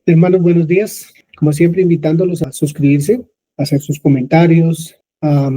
Hermanos, buenos días. Como siempre, invitándolos a suscribirse, a hacer sus comentarios, a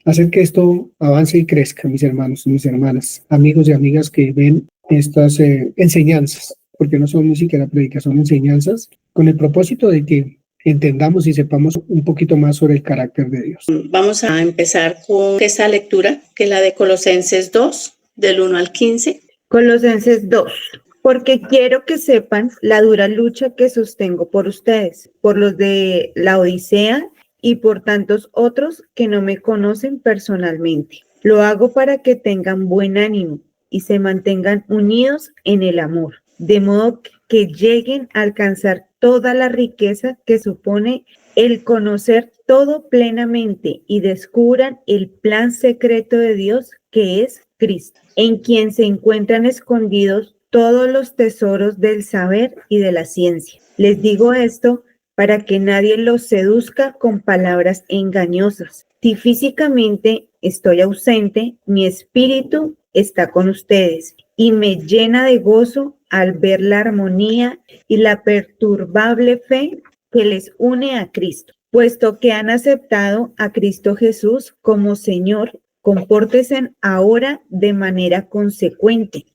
hacer que esto avance y crezca, mis hermanos y mis hermanas, amigos y amigas que ven estas enseñanzas, porque no son ni siquiera predicas, son enseñanzas, con el propósito de que entendamos y sepamos un poquito más sobre el carácter de Dios. Vamos a empezar con esta lectura, que es la de Colosenses 2, del 1 al 15. Colosenses 2. Porque quiero que sepan la dura lucha que sostengo por ustedes, por los de la Odisea y por tantos otros que no me conocen personalmente. Lo hago para que tengan buen ánimo y se mantengan unidos en el amor, de modo que lleguen a alcanzar toda la riqueza que supone el conocer todo plenamente y descubran el plan secreto de Dios que es Cristo, en quien se encuentran escondidos todos los tesoros del saber y de la ciencia. Les digo esto para que nadie los seduzca con palabras engañosas. Si físicamente estoy ausente, mi espíritu está con ustedes y me llena de gozo al ver la armonía y la perturbable fe que les une a Cristo. Puesto que han aceptado a Cristo Jesús como Señor, compórtense ahora de manera consecuente.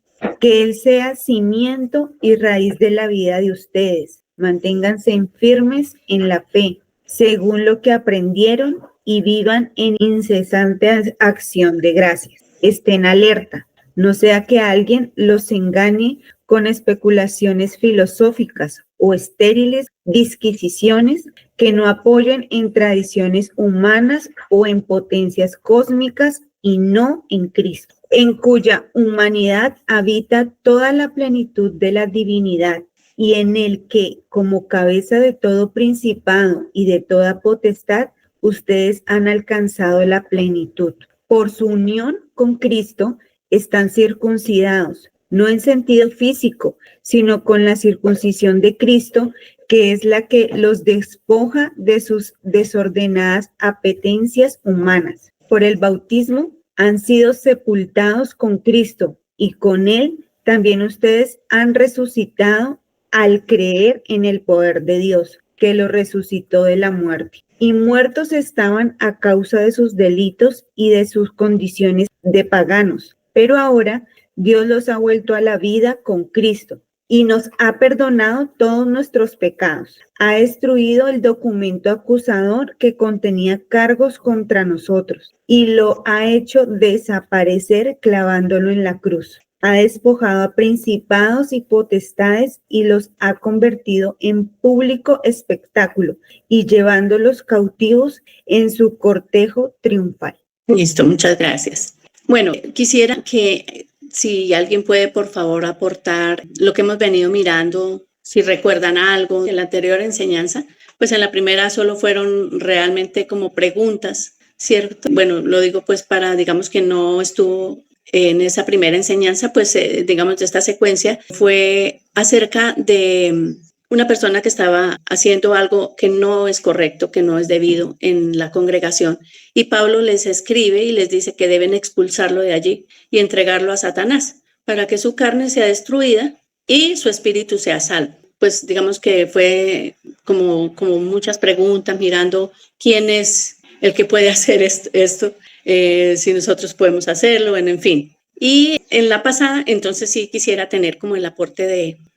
Que Él sea cimiento y raíz de la vida de ustedes. Manténganse firmes en la fe, según lo que aprendieron, y vivan en incesante acción de gracias. Estén alerta, no sea que alguien los engañe con especulaciones filosóficas o estériles disquisiciones que no apoyen en tradiciones humanas o en potencias cósmicas y no en Cristo, en cuya humanidad habita toda la plenitud de la divinidad y en el que, como cabeza de todo principado y de toda potestad, ustedes han alcanzado la plenitud. Por su unión con Cristo están circuncidados, no en sentido físico, sino con la circuncisión de Cristo, que es la que los despoja de sus desordenadas apetencias humanas. Por el bautismo han sido sepultados con Cristo y con Él también ustedes han resucitado al creer en el poder de Dios, que lo resucitó de la muerte. Y muertos estaban a causa de sus delitos y de sus condiciones de paganos. Pero ahora Dios los ha vuelto a la vida con Cristo y nos ha perdonado todos nuestros pecados. Ha destruido el documento acusador que contenía cargos contra nosotros y lo ha hecho desaparecer clavándolo en la cruz. Ha despojado a principados y potestades y los ha convertido en público espectáculo y llevándolos cautivos en su cortejo triunfal. Listo, muchas gracias. Bueno, quisiera que si alguien puede, por favor, aportar lo que hemos venido mirando, si recuerdan algo de la anterior enseñanza, pues en la primera solo fueron realmente como preguntas, ¿cierto? Bueno, lo digo pues para, digamos que no estuvo en esa primera enseñanza, pues digamos de esta secuencia, fue acerca de una persona que estaba haciendo algo que no es correcto, que no es debido en la congregación. Y Pablo les escribe y les dice que deben expulsarlo de allí y entregarlo a Satanás para que su carne sea destruida y su espíritu sea salvo. Pues digamos que fue como muchas preguntas mirando quién es el que puede hacer esto, si nosotros podemos hacerlo, en fin. Y en la pasada, entonces sí quisiera tener como el aporte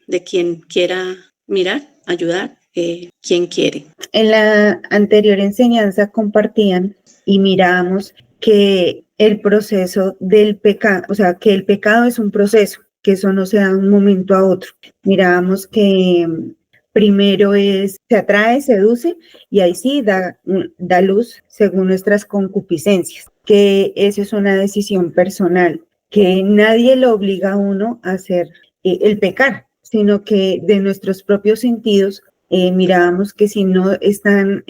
de quien quiera mirar, ayudar, quien quiere. En la anterior enseñanza compartían y mirábamos que el proceso del pecado, o sea, que el pecado es un proceso, que eso no se da de un momento a otro. Mirábamos que primero se atrae, seduce y ahí sí da luz según nuestras concupiscencias, que eso es una decisión personal, que nadie lo obliga a uno a hacer el pecar, sino que de nuestros propios sentidos mirábamos que si no están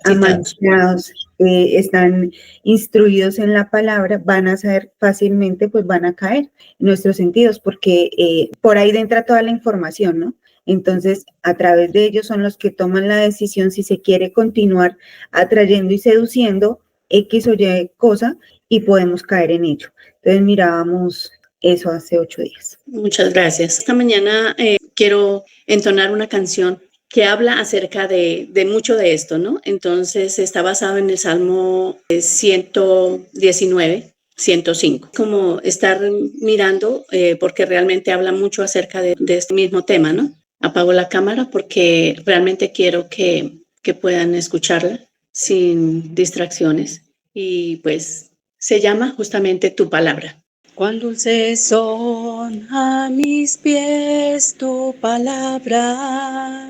amanciados, están instruidos en la palabra, van a saber fácilmente, pues van a caer en nuestros sentidos, porque por ahí entra toda la información, ¿no? Entonces, a través de ellos son los que toman la decisión si se quiere continuar atrayendo y seduciendo X o Y cosa y podemos caer en ello. Entonces, mirábamos eso hace 8 días. Muchas gracias. Esta mañana quiero entonar una canción que habla acerca de mucho de esto, ¿no? Entonces está basado en el Salmo 119, 105. Como estar mirando, porque realmente habla mucho acerca de este mismo tema, ¿no? Apago la cámara porque realmente quiero que puedan escucharla sin distracciones. Y pues se llama justamente Tu Palabra. Cuán dulces son a mis pies tu palabra,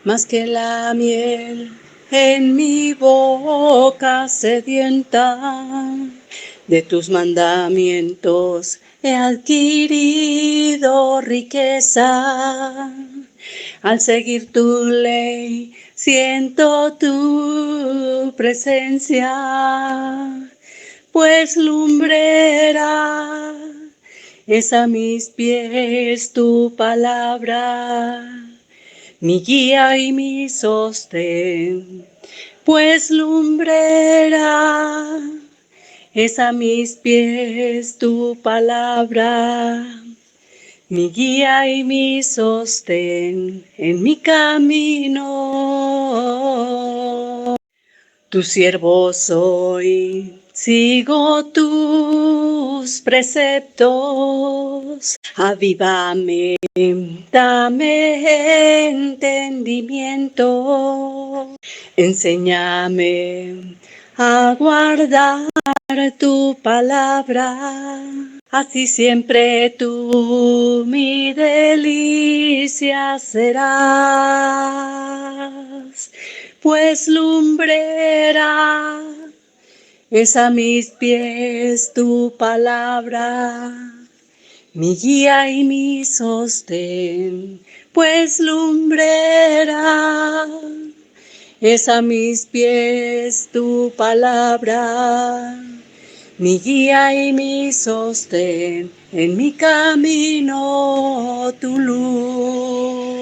más que la miel en mi boca sedienta. De tus mandamientos he adquirido riqueza. Al seguir tu ley siento tu presencia. Pues lumbrera es a mis pies tu palabra, mi guía y mi sostén. Pues lumbrera es a mis pies tu palabra, mi guía y mi sostén en mi camino. Tu siervo soy, sigo tus preceptos. Avívame, dame entendimiento. Enséñame a guardar tu palabra. Así siempre tú mi delicia serás. Pues lumbrera es a mis pies tu palabra, mi guía y mi sostén. Pues lumbrera es a mis pies tu palabra, mi guía y mi sostén, en mi camino tu luz.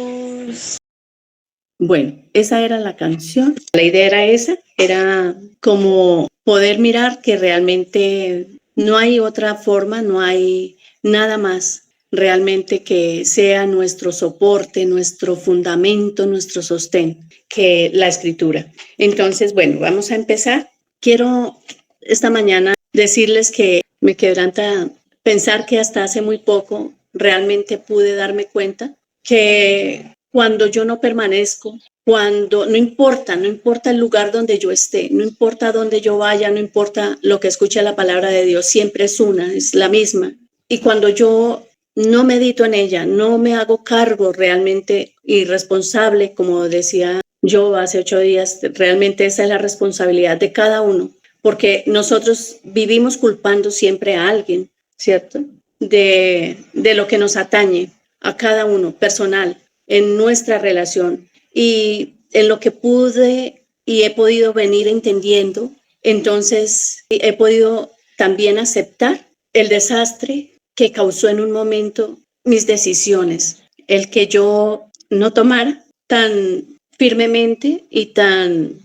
Bueno, esa era la canción. La idea era esa, era como poder mirar que realmente no hay otra forma, no hay nada más realmente que sea nuestro soporte, nuestro fundamento, nuestro sostén, que la escritura. Entonces, bueno, vamos a empezar. Quiero esta mañana decirles que me quebranta pensar que hasta hace muy poco realmente pude darme cuenta que cuando yo no permanezco, cuando no importa el lugar donde yo esté, no importa dónde yo vaya, no importa lo que escuche la palabra de Dios, siempre es una, es la misma. Y cuando yo no medito en ella, no me hago cargo realmente y responsable, como decía yo hace 8 días, realmente esa es la responsabilidad de cada uno, porque nosotros vivimos culpando siempre a alguien, ¿cierto? De lo que nos atañe a cada uno, personal, en nuestra relación. Y en lo que pude y he podido venir entendiendo, entonces he podido también aceptar el desastre que causó en un momento mis decisiones, el que yo no tomara tan firmemente y tan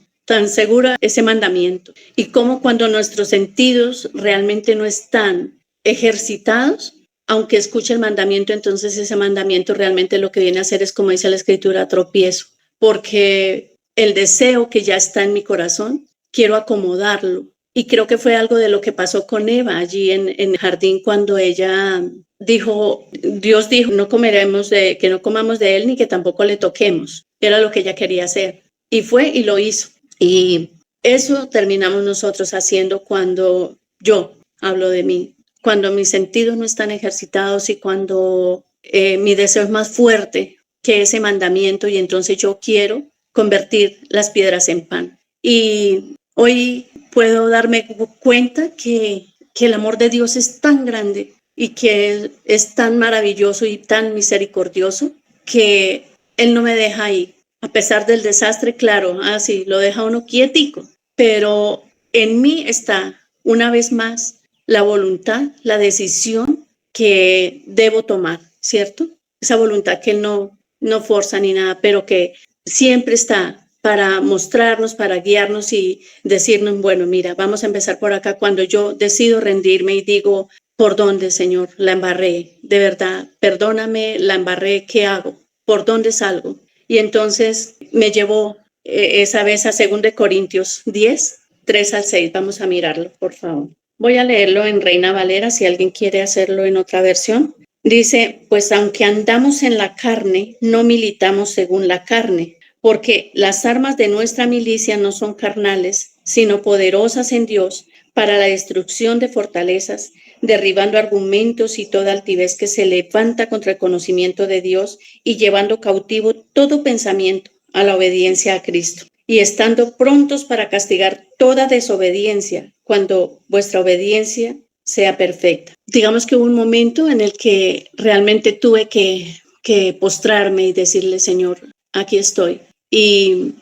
segura ese mandamiento. Y cómo cuando nuestros sentidos realmente no están ejercitados, aunque escuche el mandamiento, entonces ese mandamiento realmente lo que viene a hacer es, como dice la escritura, tropiezo, porque el deseo que ya está en mi corazón, quiero acomodarlo. Y creo que fue algo de lo que pasó con Eva allí en el jardín cuando ella dijo, Dios dijo, no comeremos que no comamos de él ni que tampoco le toquemos. Era lo que ella quería hacer. Y fue y lo hizo. Y eso terminamos nosotros haciendo cuando yo hablo de mí, cuando mis sentidos no están ejercitados y cuando mi deseo es más fuerte que ese mandamiento y entonces yo quiero convertir las piedras en pan. Y hoy puedo darme cuenta que el amor de Dios es tan grande y que es tan maravilloso y tan misericordioso que Él no me deja ahí. A pesar del desastre, claro, sí, lo deja uno quietico, pero en mí está una vez más la voluntad, la decisión que debo tomar, ¿cierto? Esa voluntad que no forza ni nada, pero que siempre está para mostrarnos, para guiarnos y decirnos, bueno, mira, vamos a empezar por acá. Cuando yo decido rendirme y digo, ¿por dónde, Señor? La embarré, de verdad, perdóname, la embarré, ¿qué hago? ¿Por dónde salgo? Y entonces me llevó esa vez a 2 Corintios 10, 3 al 6. Vamos a mirarlo, por favor. Voy a leerlo en Reina Valera, si alguien quiere hacerlo en otra versión. Dice, pues aunque andamos en la carne, no militamos según la carne, porque las armas de nuestra milicia no son carnales, sino poderosas en Dios para la destrucción de fortalezas, derribando argumentos y toda altivez que se levanta contra el conocimiento de Dios y llevando cautivo todo pensamiento a la obediencia a Cristo, y estando prontos para castigar toda desobediencia cuando vuestra obediencia sea perfecta. Digamos que hubo un momento en el que realmente tuve que postrarme y decirle, Señor, aquí estoy y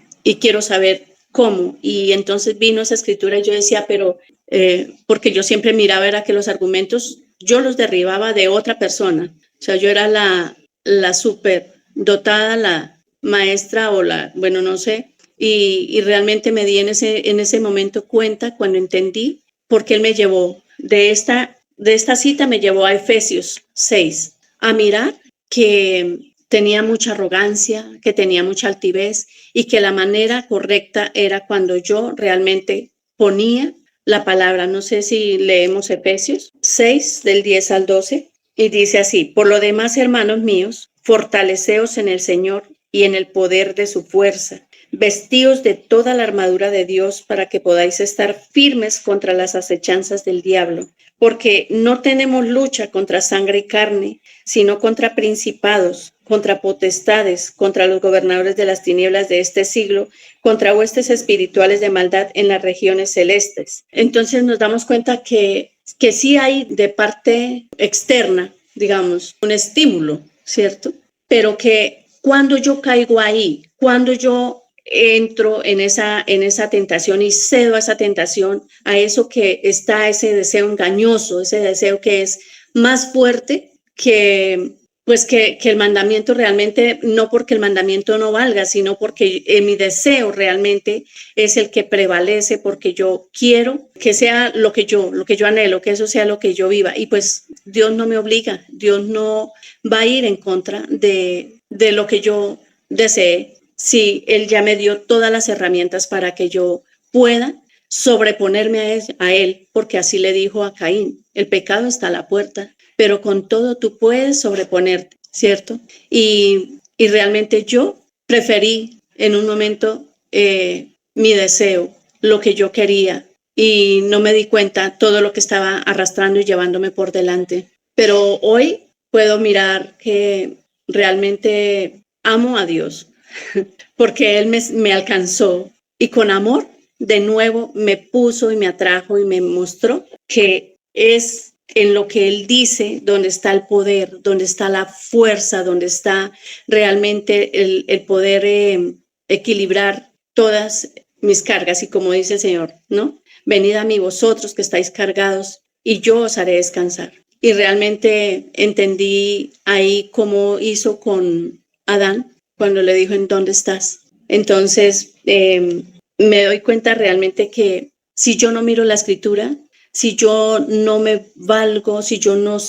quiero saber cómo. Y entonces vino esa escritura y yo decía, pero porque yo siempre miraba era que los argumentos yo los derribaba de otra persona. O sea, yo era la súper dotada, la maestra o bueno, no sé. Y realmente me di en ese momento cuenta cuando entendí por qué él me llevó de esta cita, me llevó a Efesios 6 a mirar que tenía mucha arrogancia, que tenía mucha altivez y que la manera correcta era cuando yo realmente ponía la palabra. No sé si leemos Efesios 6 del 10 al 12 y dice así, por lo demás, hermanos míos, fortaleceos en el Señor y en el poder de su fuerza. Vestíos de toda la armadura de Dios para que podáis estar firmes contra las acechanzas del diablo, porque no tenemos lucha contra sangre y carne, sino contra principados, contra potestades, contra los gobernadores de las tinieblas de este siglo, contra huestes espirituales de maldad en las regiones celestes. Entonces nos damos cuenta que sí hay de parte externa, digamos, un estímulo, ¿cierto? Pero que cuando yo caigo ahí, cuando yo entro en esa tentación y cedo a esa tentación, a eso que está, ese deseo engañoso, ese deseo que es más fuerte que el mandamiento realmente, no porque el mandamiento no valga, sino porque mi deseo realmente es el que prevalece, porque yo quiero que sea lo que yo anhelo, que eso sea lo que yo viva. Y pues Dios no me obliga, Dios no va a ir en contra de lo que yo desee. Sí, Él ya me dio todas las herramientas para que yo pueda sobreponerme a él, porque así le dijo a Caín, el pecado está a la puerta, pero con todo tú puedes sobreponerte, ¿cierto? Y realmente yo preferí en un momento mi deseo, lo que yo quería, y no me di cuenta todo lo que estaba arrastrando y llevándome por delante. Pero hoy puedo mirar que realmente amo a Dios, porque Él me alcanzó y con amor de nuevo me puso y me atrajo y me mostró que es en lo que Él dice donde está el poder, donde está la fuerza, donde está realmente el poder equilibrar todas mis cargas. Y como dice el Señor, ¿no? Venid a mí vosotros que estáis cargados y yo os haré descansar. Y realmente entendí ahí cómo hizo con Adán cuando le dijo, ¿en dónde estás? Entonces, me doy cuenta realmente que si yo no miro la escritura, si yo no me valgo, si yo no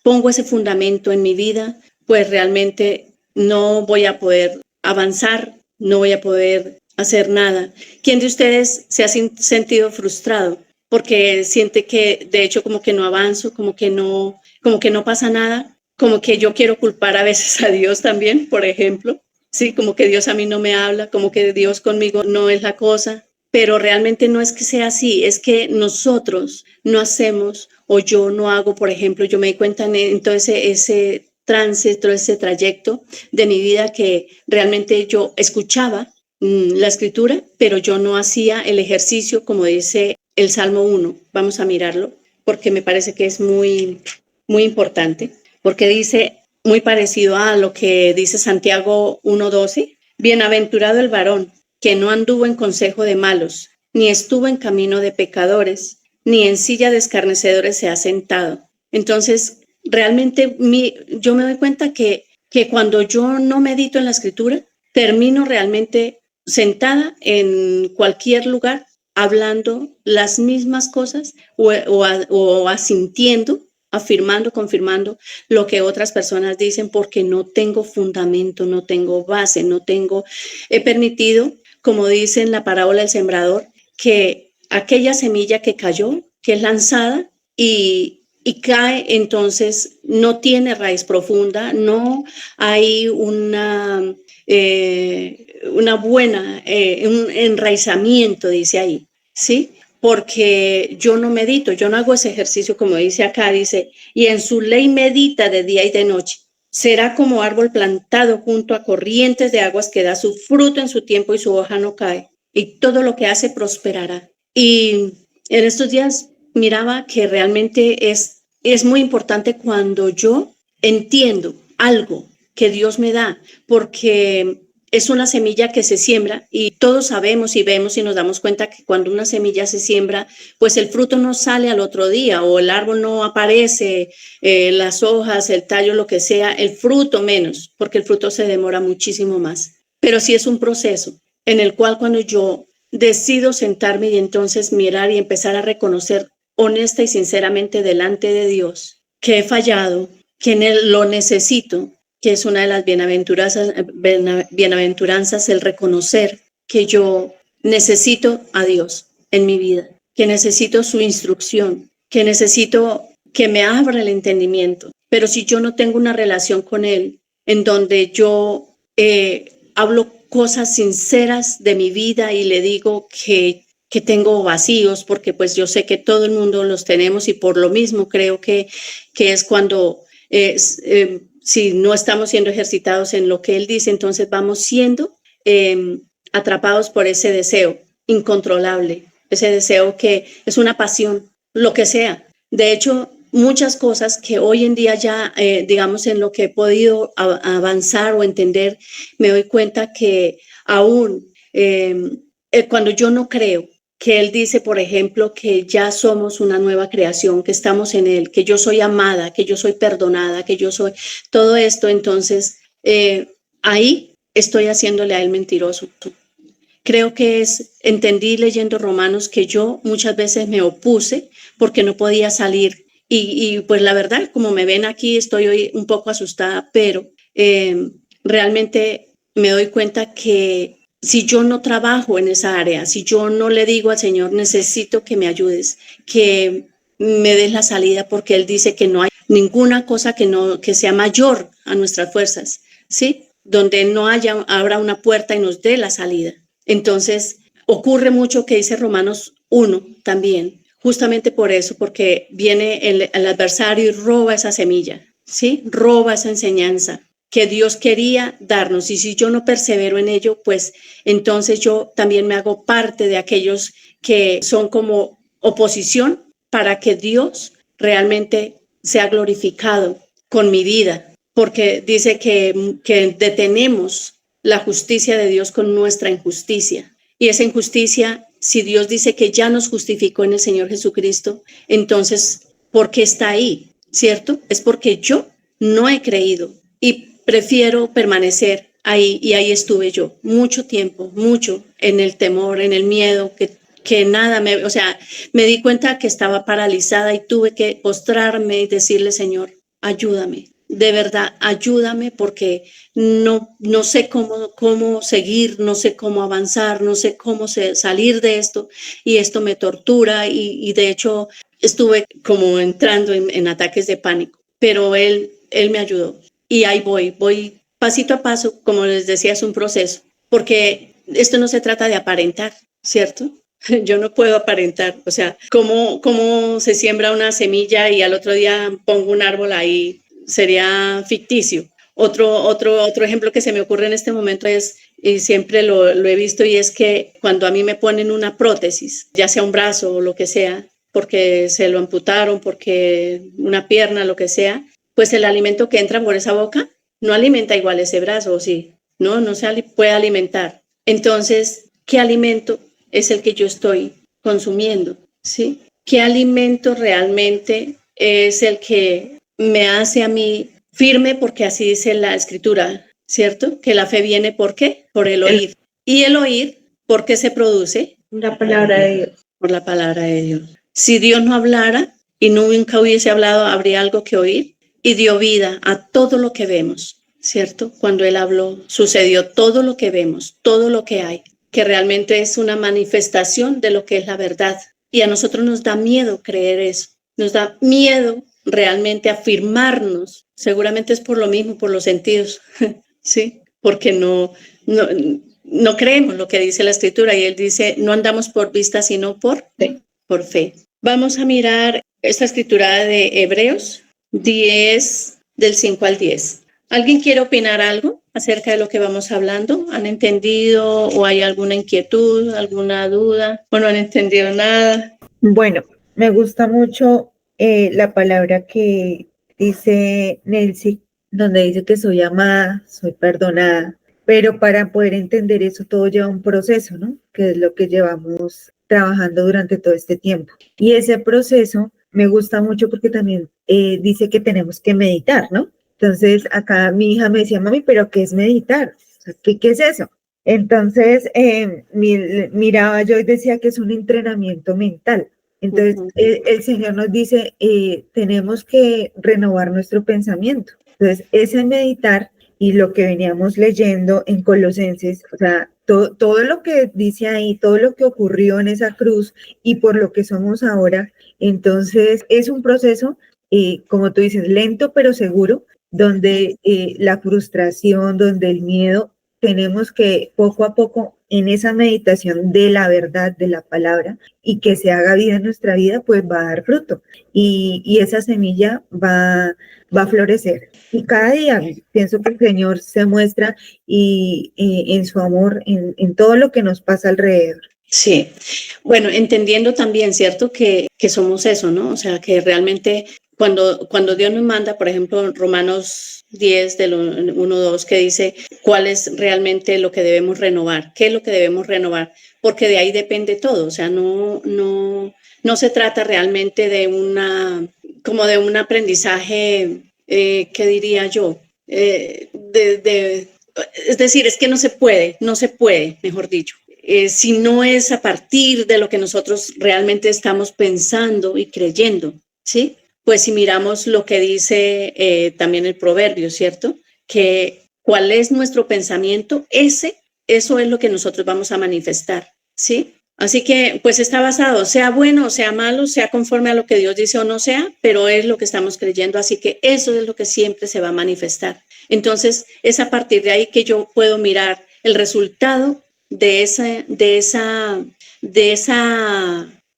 pongo ese fundamento en mi vida, pues realmente no voy a poder avanzar, no voy a poder hacer nada. ¿Quién de ustedes se ha sentido frustrado? Porque siente que de hecho como que no avanzo, como que no pasa nada, como que yo quiero culpar a veces a Dios también, por ejemplo. Sí, como que Dios a mí no me habla, como que Dios conmigo no es la cosa, pero realmente no es que sea así, es que nosotros no hacemos o yo no hago, por ejemplo, yo me di cuenta en todo ese trance, todo ese trayecto de mi vida que realmente yo escuchaba la escritura, pero yo no hacía el ejercicio como dice el Salmo 1. Vamos a mirarlo porque me parece que es muy, muy importante, porque dice muy parecido a lo que dice Santiago 1:12, bienaventurado el varón que no anduvo en consejo de malos, ni estuvo en camino de pecadores, ni en silla de escarnecedores se ha sentado. Entonces, realmente yo me doy cuenta que cuando yo no medito en la escritura, termino realmente sentada en cualquier lugar hablando las mismas cosas o asintiendo, afirmando, confirmando lo que otras personas dicen porque no tengo fundamento, no tengo base, he permitido, como dice en la parábola del sembrador, que aquella semilla que cayó, que es lanzada y cae, entonces no tiene raíz profunda, no hay un enraizamiento, dice ahí, ¿sí? Porque yo no medito, yo no hago ese ejercicio como dice acá, dice, y en su ley medita de día y de noche. Será como árbol plantado junto a corrientes de aguas que da su fruto en su tiempo y su hoja no cae, y todo lo que hace prosperará. Y en estos días miraba que realmente es muy importante cuando yo entiendo algo que Dios me da, porque es una semilla que se siembra y todos sabemos y vemos y nos damos cuenta que cuando una semilla se siembra, pues el fruto no sale al otro día o el árbol no aparece, las hojas, el tallo, lo que sea, el fruto menos, porque el fruto se demora muchísimo más. Pero sí es un proceso en el cual cuando yo decido sentarme y entonces mirar y empezar a reconocer honesta y sinceramente delante de Dios que he fallado, que lo necesito, que es una de las bienaventuranzas, el reconocer que yo necesito a Dios en mi vida, que necesito su instrucción, que necesito que me abra el entendimiento. Pero si yo no tengo una relación con Él, en donde yo hablo cosas sinceras de mi vida y le digo que tengo vacíos, porque pues yo sé que todo el mundo los tenemos y por lo mismo creo que es cuando si no estamos siendo ejercitados en lo que Él dice, entonces vamos siendo atrapados por ese deseo incontrolable, ese deseo que es una pasión, lo que sea. De hecho, muchas cosas que hoy en día ya, digamos, en lo que he podido avanzar o entender, me doy cuenta que aún cuando yo no creo, que Él dice, por ejemplo, que ya somos una nueva creación, que estamos en Él, que yo soy amada, que yo soy perdonada, que yo soy todo esto, entonces ahí estoy haciéndole a Él mentiroso. Creo que entendí leyendo Romanos que yo muchas veces me opuse porque no podía salir y pues la verdad, como me ven aquí, estoy hoy un poco asustada, pero realmente me doy cuenta que si yo no trabajo en esa área, si yo no le digo al Señor, necesito que me ayudes, que me des la salida, porque Él dice que no hay ninguna cosa que sea mayor a nuestras fuerzas, ¿sí? Donde no abra una puerta y nos dé la salida. Entonces, ocurre mucho que dice Romanos 1 también, justamente por eso, porque viene el adversario y roba esa semilla, ¿sí? Roba esa enseñanza que Dios quería darnos. Y si yo no persevero en ello, pues entonces yo también me hago parte de aquellos que son como oposición para que Dios realmente sea glorificado con mi vida, porque dice que detenemos la justicia de Dios con nuestra injusticia. Y esa injusticia, si Dios dice que ya nos justificó en el Señor Jesucristo, entonces, ¿por qué está ahí? ¿Cierto? Es porque yo no he creído y prefiero permanecer ahí, y ahí estuve yo mucho tiempo, mucho en el temor, en el miedo, que nada, me di cuenta que estaba paralizada y tuve que postrarme y decirle, Señor, ayúdame, de verdad, ayúdame, porque no sé cómo seguir, no sé cómo avanzar, no sé cómo salir de esto, y esto me tortura, y de hecho estuve como entrando en ataques de pánico, pero él me ayudó. Y ahí voy pasito a paso, como les decía, es un proceso, porque esto no se trata de aparentar, ¿cierto? Yo no puedo aparentar, o sea, ¿cómo se siembra una semilla y al otro día pongo un árbol ahí? Sería ficticio. Otro ejemplo que se me ocurre en este momento es, y siempre lo he visto, y es que cuando a mí me ponen una prótesis, ya sea un brazo o lo que sea, porque se lo amputaron, porque una pierna, lo que sea, pues el alimento que entra por esa boca no alimenta igual ese brazo, ¿o sí? No se puede alimentar. Entonces, ¿qué alimento es el que yo estoy consumiendo? ¿Sí? ¿Qué alimento realmente es el que me hace a mí firme? Porque así dice la Escritura, ¿cierto? Que la fe viene, ¿por qué? Por el oír. Y el oír, ¿por qué se produce? La palabra de Dios. Por la palabra de Dios. Si Dios no hablara y nunca hubiese hablado, habría algo que oír, y dio vida a todo lo que vemos, ¿cierto? Cuando Él habló, sucedió todo lo que vemos, todo lo que hay, que realmente es una manifestación de lo que es la verdad. Y a nosotros nos da miedo creer eso, nos da miedo realmente afirmarnos. Seguramente es por lo mismo, por los sentidos, ¿sí? Porque no creemos lo que dice la Escritura, y Él dice, no andamos por vista, sino por fe. Vamos a mirar esta Escritura de Hebreos 10, del 5 al 10. ¿Alguien quiere opinar algo acerca de lo que vamos hablando? ¿Han entendido o hay alguna inquietud, alguna duda? ¿O no han entendido nada? Bueno, me gusta mucho la palabra que dice Nelsie, donde dice que soy amada, soy perdonada, pero para poder entender eso todo lleva un proceso, ¿no? Que es lo que llevamos trabajando durante todo este tiempo. Y ese proceso me gusta mucho porque también dice que tenemos que meditar, ¿no? Entonces acá mi hija me decía, mami, ¿pero qué es meditar? O sea, ¿qué es eso? Entonces miraba yo y decía que es un entrenamiento mental. Entonces el Señor nos dice, tenemos que renovar nuestro pensamiento. Entonces ese meditar y lo que veníamos leyendo en Colosenses, o sea, todo lo que dice ahí, todo lo que ocurrió en esa cruz y por lo que somos ahora, entonces es un proceso, como tú dices, lento pero seguro, donde la frustración, donde el miedo, tenemos que poco a poco en esa meditación de la verdad, de la palabra, y que se haga vida en nuestra vida, pues va a dar fruto y esa semilla va a florecer. Y cada día pienso que el Señor se muestra y en su amor, en todo lo que nos pasa alrededor. Sí, bueno, entendiendo también, ¿cierto? Que somos eso, ¿no? O sea, que realmente cuando Dios nos manda, por ejemplo, Romanos 10, del 1-2, que dice cuál es realmente lo que debemos renovar, qué es lo que debemos renovar, porque de ahí depende todo. O sea, no se trata realmente de como de un aprendizaje, ¿qué diría yo? Es decir, es que no se puede, mejor dicho. Si no es a partir de lo que nosotros realmente estamos pensando y creyendo, ¿sí? Pues si miramos lo que dice también el proverbio, ¿cierto? Que cuál es nuestro pensamiento, eso es lo que nosotros vamos a manifestar, ¿sí? Así que pues está basado, sea bueno o sea malo, sea conforme a lo que Dios dice o no sea, pero es lo que estamos creyendo, así que eso es lo que siempre se va a manifestar. Entonces es a partir de ahí que yo puedo mirar el resultado de esa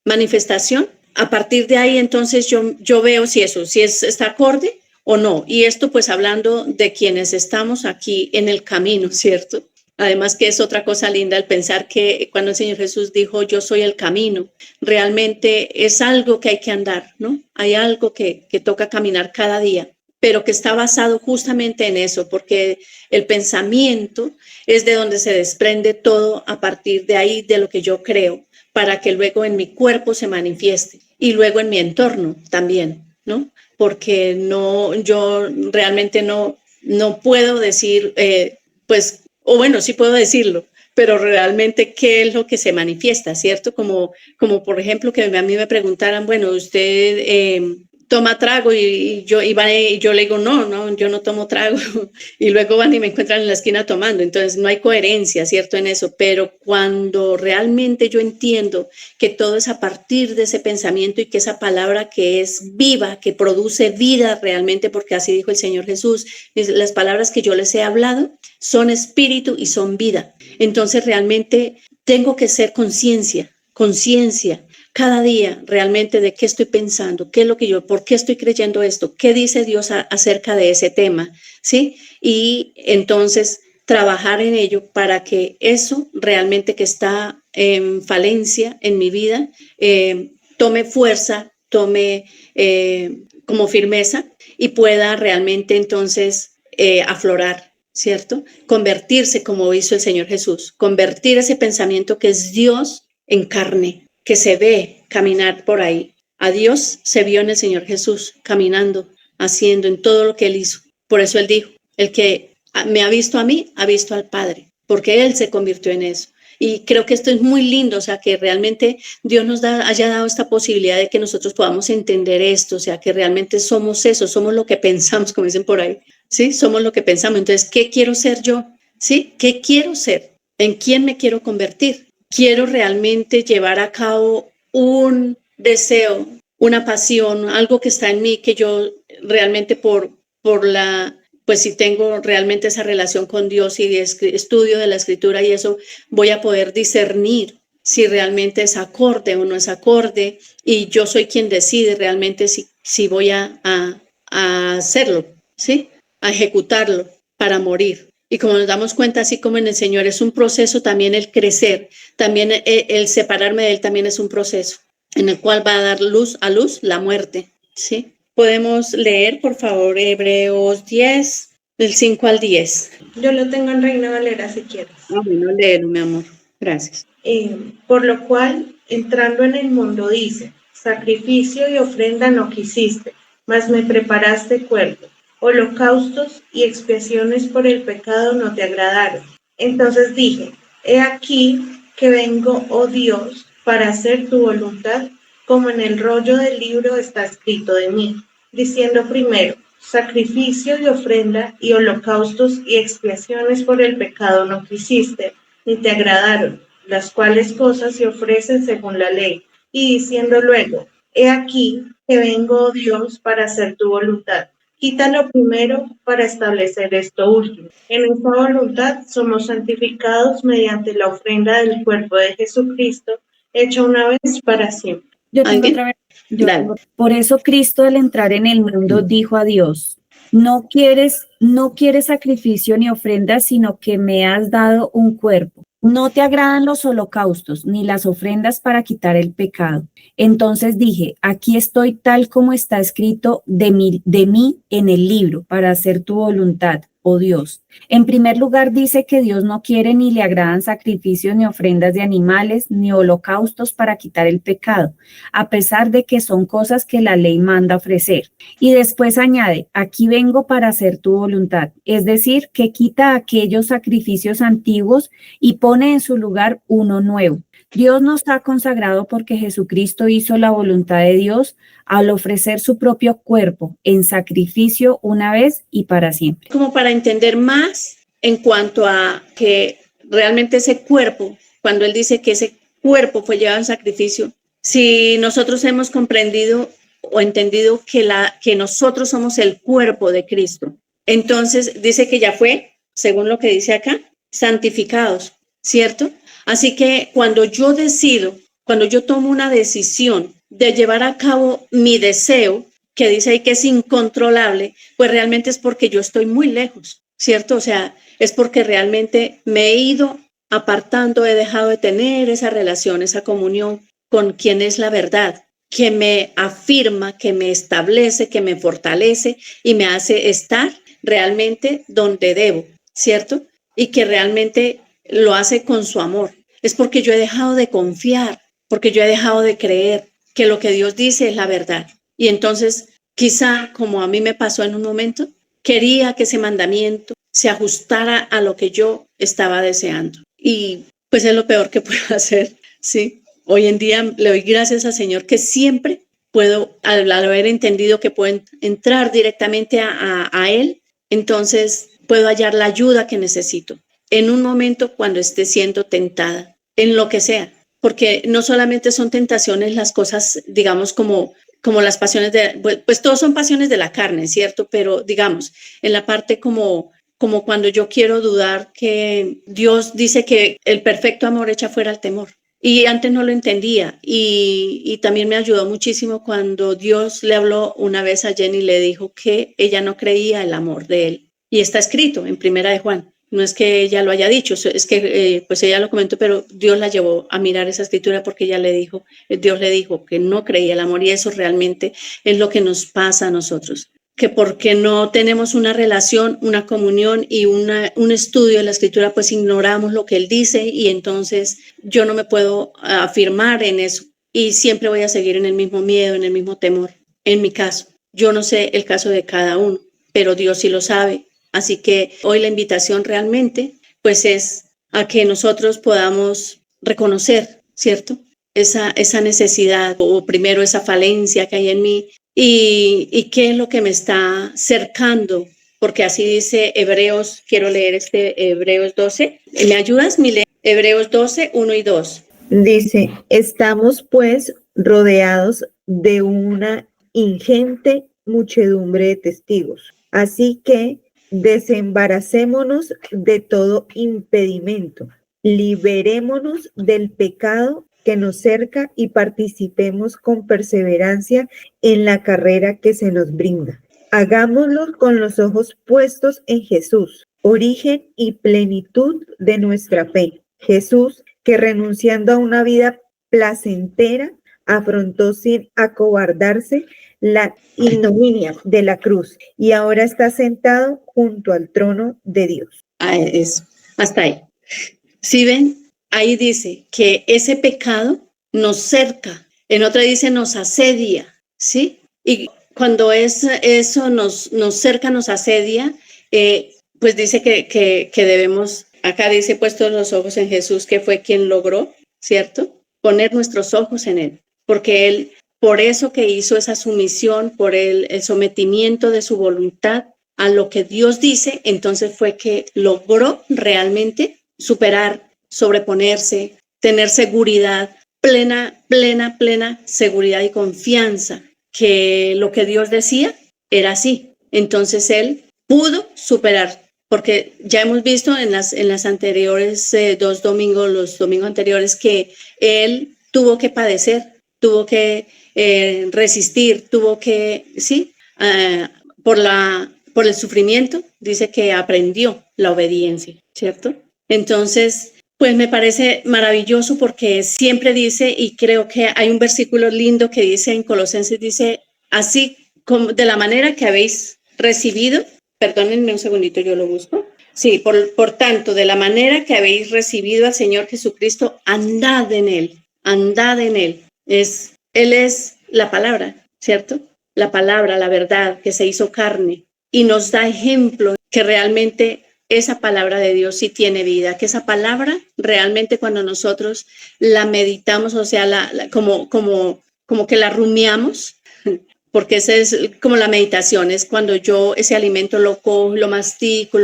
manifestación. A partir de ahí, entonces yo veo si está acorde o no. Y esto pues hablando de quienes estamos aquí en el camino, ¿cierto? Además que es otra cosa linda el pensar que cuando el Señor Jesús dijo, yo soy el camino, realmente es algo que hay que andar, ¿no? Hay algo que toca caminar cada día, pero que está basado justamente en eso, porque el pensamiento es de donde se desprende todo a partir de ahí, de lo que yo creo, para que luego en mi cuerpo se manifieste y luego en mi entorno también, ¿no? Porque yo realmente no puedo decir, pues, o bueno, sí puedo decirlo, pero realmente qué es lo que se manifiesta, ¿cierto? Como por ejemplo que a mí me preguntaran, bueno, usted toma trago y yo le digo, no, yo no tomo trago. Y luego van y me encuentran en la esquina tomando. Entonces no hay coherencia, ¿cierto? En eso. Pero cuando realmente yo entiendo que todo es a partir de ese pensamiento y que esa palabra que es viva, que produce vida realmente, porque así dijo el Señor Jesús, las palabras que yo les he hablado son espíritu y son vida. Entonces realmente tengo que ser conciencia cada día realmente de qué estoy pensando, por qué estoy creyendo esto, qué dice Dios acerca de ese tema, ¿sí? Y entonces trabajar en ello para que eso realmente que está en falencia en mi vida, tome fuerza, tome como firmeza y pueda realmente entonces aflorar, ¿cierto? Convertirse como hizo el Señor Jesús, convertir ese pensamiento que es Dios en carne, que se ve caminar por ahí. A Dios se vio en el Señor Jesús, caminando, haciendo en todo lo que Él hizo. Por eso Él dijo, el que me ha visto a mí, ha visto al Padre, porque Él se convirtió en eso. Y creo que esto es muy lindo, o sea, que realmente Dios nos haya dado esta posibilidad de que nosotros podamos entender esto, o sea, que realmente somos eso, somos lo que pensamos, como dicen por ahí, ¿sí? Somos lo que pensamos. Entonces, ¿qué quiero ser yo? ¿Sí? ¿Qué quiero ser? ¿En quién me quiero convertir? ¿Quiero realmente llevar a cabo un deseo, una pasión, algo que está en mí, que yo realmente pues si tengo realmente esa relación con Dios y estudio de la escritura y eso, voy a poder discernir si realmente es acorde o no es acorde, y yo soy quien decide realmente si voy a hacerlo, ¿sí? A ejecutarlo para morir. Y como nos damos cuenta, así como en el Señor es un proceso, también el crecer, también el separarme de Él también es un proceso en el cual va a dar luz la muerte, ¿sí? Podemos leer, por favor, Hebreos 10, del 5 al 10. Yo lo tengo en Reina Valera si quieres. Bueno, léelo, mi amor. Gracias. Por lo cual, entrando en el mundo, dice, sacrificio y ofrenda no quisiste, mas me preparaste cuerpo. Holocaustos y expiaciones por el pecado no te agradaron. Entonces dije, he aquí que vengo, oh Dios, para hacer tu voluntad, como en el rollo del libro está escrito de mí, diciendo primero, sacrificio y ofrenda y holocaustos y expiaciones por el pecado no quisiste, ni te agradaron, las cuales cosas se ofrecen según la ley, y diciendo luego, he aquí que vengo, oh Dios, para hacer tu voluntad. Quítalo primero para establecer esto último. En esta voluntad somos santificados mediante la ofrenda del cuerpo de Jesucristo, hecha una vez para siempre. Yo tengo ¿Alguien? otra vez. Dale. Por eso Cristo al entrar en el mundo dijo a Dios, no quieres sacrificio ni ofrenda, sino que me has dado un cuerpo. No te agradan los holocaustos ni las ofrendas para quitar el pecado. Entonces dije, aquí estoy tal como está escrito de mí en el libro, para hacer tu voluntad, oh Dios. En primer lugar dice que Dios no quiere ni le agradan sacrificios ni ofrendas de animales, ni holocaustos para quitar el pecado, a pesar de que son cosas que la ley manda ofrecer. Y después añade, aquí vengo para hacer tu voluntad, es decir, que quita aquellos sacrificios antiguos y pone en su lugar uno nuevo. Dios nos ha consagrado porque Jesucristo hizo la voluntad de Dios al ofrecer su propio cuerpo en sacrificio una vez y para siempre. Como para entender más en cuanto a que realmente ese cuerpo, cuando Él dice que ese cuerpo fue llevado en sacrificio, si nosotros hemos comprendido o entendido que nosotros somos el cuerpo de Cristo, entonces dice que ya fue, según lo que dice acá, santificados, ¿cierto? Así que cuando yo tomo una decisión de llevar a cabo mi deseo, que dice ahí que es incontrolable, pues realmente es porque yo estoy muy lejos, ¿cierto? O sea, es porque realmente me he ido apartando, he dejado de tener esa relación, esa comunión con quien es la verdad, que me afirma, que me establece, que me fortalece y me hace estar realmente donde debo, ¿cierto? Y que realmente lo hace con su amor. Es porque yo he dejado de confiar, porque yo he dejado de creer que lo que Dios dice es la verdad. Y entonces, quizá, como a mí me pasó en un momento, quería que ese mandamiento se ajustara a lo que yo estaba deseando. Y pues es lo peor que puedo hacer, ¿sí? Hoy en día le doy gracias al Señor que siempre puedo, al haber entendido que puedo entrar directamente a Él, entonces puedo hallar la ayuda que necesito en un momento cuando esté siendo tentada, en lo que sea, porque no solamente son tentaciones las cosas, digamos, como las pasiones pues todos son pasiones de la carne, ¿cierto? Pero digamos, en la parte como cuando yo quiero dudar que Dios dice que el perfecto amor echa fuera el temor. Y antes no lo entendía y también me ayudó muchísimo cuando Dios le habló una vez a Jenny y le dijo que ella no creía el amor de él. Y está escrito en Primera de Juan. No es que ella lo haya dicho, es que pues ella lo comentó, pero Dios la llevó a mirar esa escritura porque Dios le dijo que no creía el amor, y eso realmente es lo que nos pasa a nosotros, que porque no tenemos una relación, una comunión y un estudio de la escritura, pues ignoramos lo que Él dice, y entonces yo no me puedo afirmar en eso y siempre voy a seguir en el mismo miedo, en el mismo temor. En mi caso, yo no sé el caso de cada uno, pero Dios sí lo sabe. Así que hoy la invitación realmente pues es a que nosotros podamos reconocer, ¿cierto? Esa necesidad o primero esa falencia que hay en mí y qué es lo que me está cercando, porque así dice Hebreos, quiero leer Hebreos 12. ¿Me ayudas, Mile? Hebreos 12, 1 y 2. Dice, estamos pues rodeados de una ingente muchedumbre de testigos. Así que desembaracémonos de todo impedimento, liberémonos del pecado que nos cerca y participemos con perseverancia en la carrera que se nos brinda. Hagámoslo con los ojos puestos en Jesús, origen y plenitud de nuestra fe. Jesús, que renunciando a una vida placentera, afrontó sin acobardarse la ignominia de la cruz y ahora está sentado junto al trono de Dios. Eso, hasta ahí. ¿Sí ven? Ahí dice que ese pecado nos cerca, en otra dice nos asedia, ¿sí? Y cuando eso nos cerca, nos asedia, pues dice que debemos, acá dice puestos los ojos en Jesús, que fue quien logró, ¿cierto? Poner nuestros ojos en Él, porque Él, por eso que hizo esa sumisión, por el sometimiento de su voluntad a lo que Dios dice, entonces fue que logró realmente superar, sobreponerse, tener seguridad, plena seguridad y confianza que lo que Dios decía era así. Entonces Él pudo superar, porque ya hemos visto en las anteriores los domingos anteriores, que Él tuvo que padecer, tuvo que resistir, tuvo que, sí, por el sufrimiento, dice que aprendió la obediencia, ¿cierto? Entonces, pues me parece maravilloso porque siempre dice, y creo que hay un versículo lindo que dice en Colosenses, dice, así como de la manera que habéis recibido, perdónenme un segundito, yo lo busco. Sí, por tanto, de la manera que habéis recibido al Señor Jesucristo, andad en Él, andad en Él. Él es la palabra, ¿cierto? La palabra, la verdad que se hizo carne y nos da ejemplo que realmente esa palabra de Dios sí tiene vida, que esa palabra realmente cuando nosotros la meditamos, o sea, como que la rumiamos, porque esa es como la meditación, es cuando yo ese alimento lo cojo, lo mastico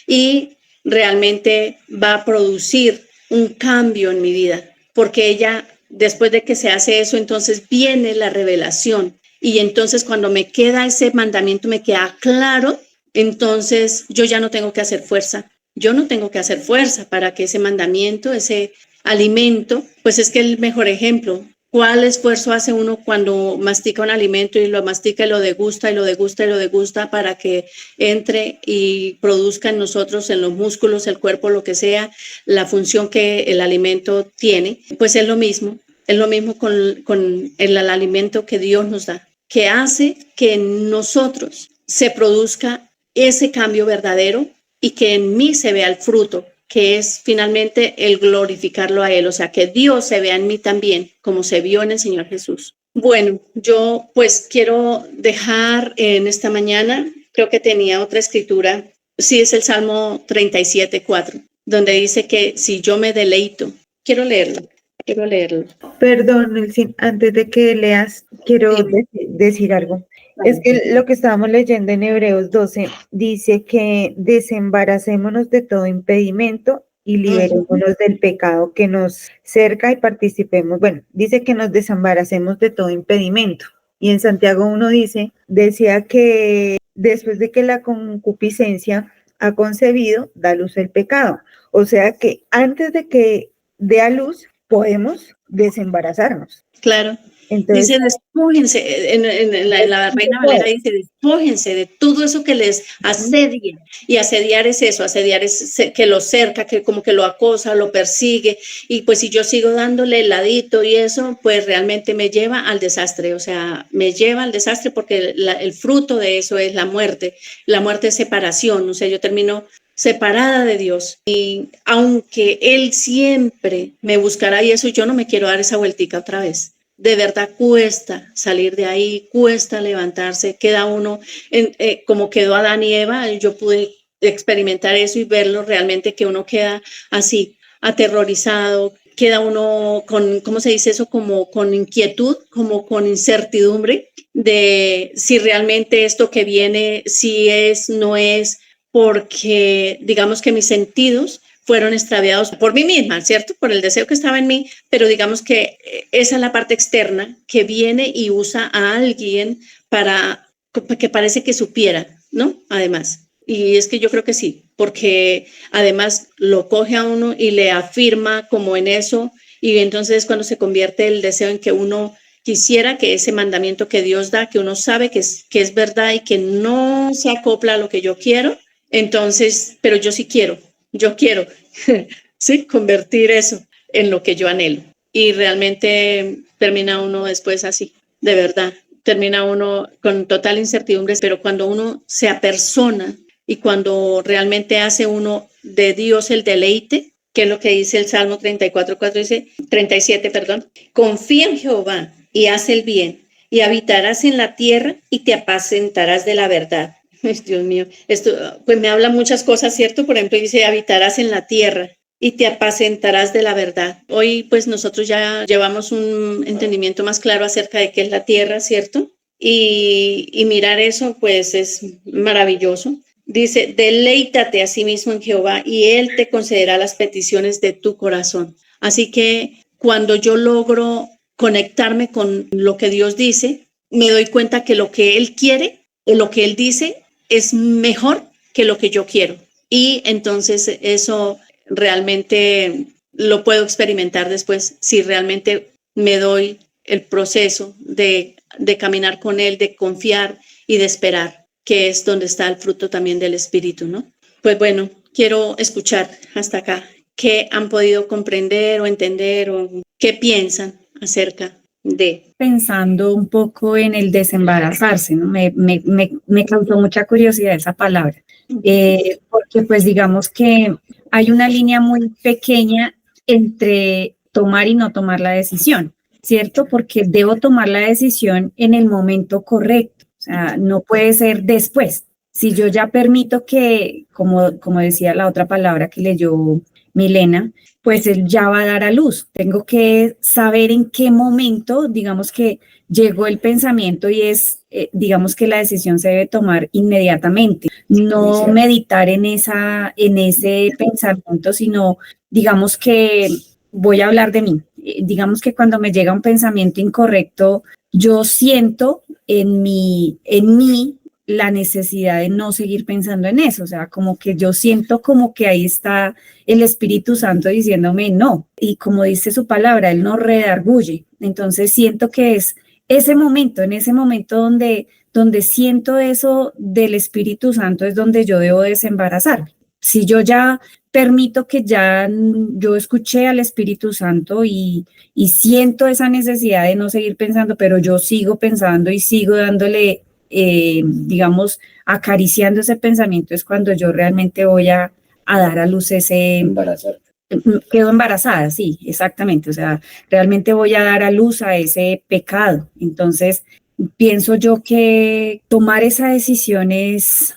y realmente va a producir un cambio en mi vida, porque ella, después de que se hace eso, entonces viene la revelación y entonces cuando me queda ese mandamiento, me queda claro, entonces yo ya no tengo que hacer fuerza. Yo no tengo que hacer fuerza para que ese mandamiento, ese alimento, pues es que el mejor ejemplo. ¿Cuál esfuerzo hace uno cuando mastica un alimento y lo mastica y lo degusta para que entre y produzca en nosotros, en los músculos, el cuerpo, lo que sea, la función que el alimento tiene? Pues es lo mismo con el alimento que Dios nos da, que hace que en nosotros se produzca ese cambio verdadero y que en mí se vea el fruto, que es finalmente el glorificarlo a Él, o sea, que Dios se vea en mí también, como se vio en el Señor Jesús. Bueno, yo pues quiero dejar en esta mañana, creo que tenía otra escritura, sí es el Salmo 37:4, donde dice que si yo me deleito, quiero leerlo. Perdón, Nelson, antes de que leas, quiero decir algo. Es que lo que estábamos leyendo en Hebreos 12 dice que desembaracémonos de todo impedimento y liberémonos del pecado que nos cerca y participemos. Bueno, dice que nos desembaracemos de todo impedimento. Y en Santiago 1 decía que después de que la concupiscencia ha concebido, da luz el pecado. O sea que antes de que dé a luz, podemos desembarazarnos. Claro. Entonces, dice, despójense, en la Reina Valera dice, despójense de todo eso que les asedia. Y asediar es eso, asediar es que lo cerca, que como que lo acosa, lo persigue. Y pues si yo sigo dándole el ladito y eso, pues realmente me lleva al desastre. O sea, me lleva al desastre porque el fruto de eso es la muerte. La muerte es separación. O sea, yo termino separada de Dios. Y aunque Él siempre me buscará y eso, yo no me quiero dar esa vueltica otra vez. De verdad cuesta salir de ahí, cuesta levantarse, queda uno como quedó Adán y Eva. Yo pude experimentar eso y verlo realmente, que uno queda así aterrorizado, queda uno con, ¿cómo se dice eso? Como con inquietud, como con incertidumbre de si realmente esto que viene, si es, no es, porque digamos que mis sentidos fueron extraviados por mí misma, ¿cierto? Por el deseo que estaba en mí, pero digamos que esa es la parte externa que viene y usa a alguien para que parece que supiera, ¿no? Además. Y es que yo creo que sí, porque además lo coge a uno y le afirma como en eso, y entonces cuando se convierte el deseo en que uno quisiera que ese mandamiento que Dios da, que uno sabe que es verdad y que no se acopla a lo que yo quiero, entonces, pero yo sí quiero, sí, convertir eso en lo que yo anhelo. Y realmente termina uno después así, de verdad, termina uno con total incertidumbre, pero cuando uno se apersona y cuando realmente hace uno de Dios el deleite, que es lo que dice el Salmo 37, perdón, confía en Jehová y haz el bien, y habitarás en la tierra y te apacentarás de la verdad. Ay, Dios mío, esto pues me habla muchas cosas, ¿cierto? Por ejemplo, dice, habitarás en la tierra y te apacentarás de la verdad. Hoy pues nosotros ya llevamos un entendimiento más claro acerca de qué es la tierra, ¿cierto? Y mirar eso pues es maravilloso. Dice, deleítate a sí mismo en Jehová y Él te concederá las peticiones de tu corazón. Así que cuando yo logro conectarme con lo que Dios dice, me doy cuenta que lo que Él quiere o lo que Él dice es mejor que lo que yo quiero. Y entonces eso realmente lo puedo experimentar después si realmente me doy el proceso de caminar con Él, de confiar y de esperar, que es donde está el fruto también del Espíritu, ¿no? Pues bueno, quiero escuchar hasta acá qué han podido comprender o entender o qué piensan acerca de. Pensando un poco en el desembarazarse, ¿no? Me causó mucha curiosidad esa palabra, porque pues digamos que hay una línea muy pequeña entre tomar y no tomar la decisión, ¿cierto? Porque debo tomar la decisión en el momento correcto, o sea, no puede ser después. Si yo ya permito que, como decía la otra palabra que leyó Milena, pues él ya va a dar a luz. Tengo que saber en qué momento, digamos que llegó el pensamiento y es, digamos que la decisión se debe tomar inmediatamente. No meditar en ese pensamiento, sino digamos que voy a hablar de mí. Digamos que cuando me llega un pensamiento incorrecto, yo siento en mí la necesidad de no seguir pensando en eso, o sea, como que yo siento como que ahí está el Espíritu Santo diciéndome no, y como dice su palabra, Él no redarguye, entonces siento que es ese momento, en ese momento donde siento eso del Espíritu Santo es donde yo debo desembarazarme. Si yo ya permito que ya yo escuché al Espíritu Santo y siento esa necesidad de no seguir pensando, pero yo sigo pensando y sigo dándole digamos, acariciando ese pensamiento es cuando yo realmente voy a dar a luz ese... Embarazar. Quedo embarazada, sí, exactamente. O sea, realmente voy a dar a luz a ese pecado. Entonces, pienso yo que tomar esa decisión es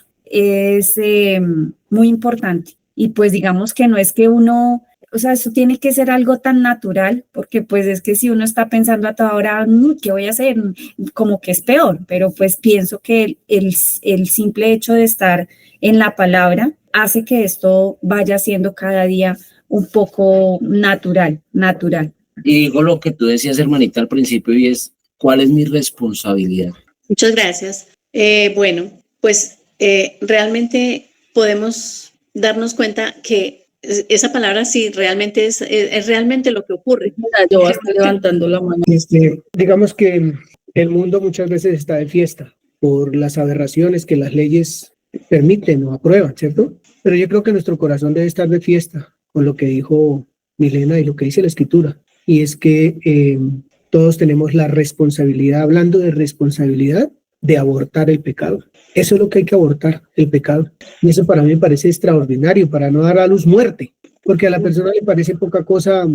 muy importante. Y pues digamos que no es que uno... O sea, eso tiene que ser algo tan natural, porque pues es que si uno está pensando a toda hora, ¿qué voy a hacer? Como que es peor, pero pues pienso que el simple hecho de estar en la palabra hace que esto vaya siendo cada día un poco natural. Y digo lo que tú decías, hermanita, al principio, y es, ¿cuál es mi responsabilidad? Muchas gracias. Bueno, pues realmente podemos darnos cuenta que esa palabra sí realmente es realmente lo que ocurre. Yo estoy levantando la mano. Digamos que el mundo muchas veces está de fiesta por las aberraciones que las leyes permiten o aprueban, ¿cierto? Pero yo creo que nuestro corazón debe estar de fiesta con lo que dijo Milena y lo que dice la Escritura. Y es que todos tenemos la responsabilidad, hablando de responsabilidad, de abortar el pecado. Eso es lo que hay que abortar, el pecado. Y eso para mí me parece extraordinario, para no dar a luz muerte, porque a la persona le parece poca cosa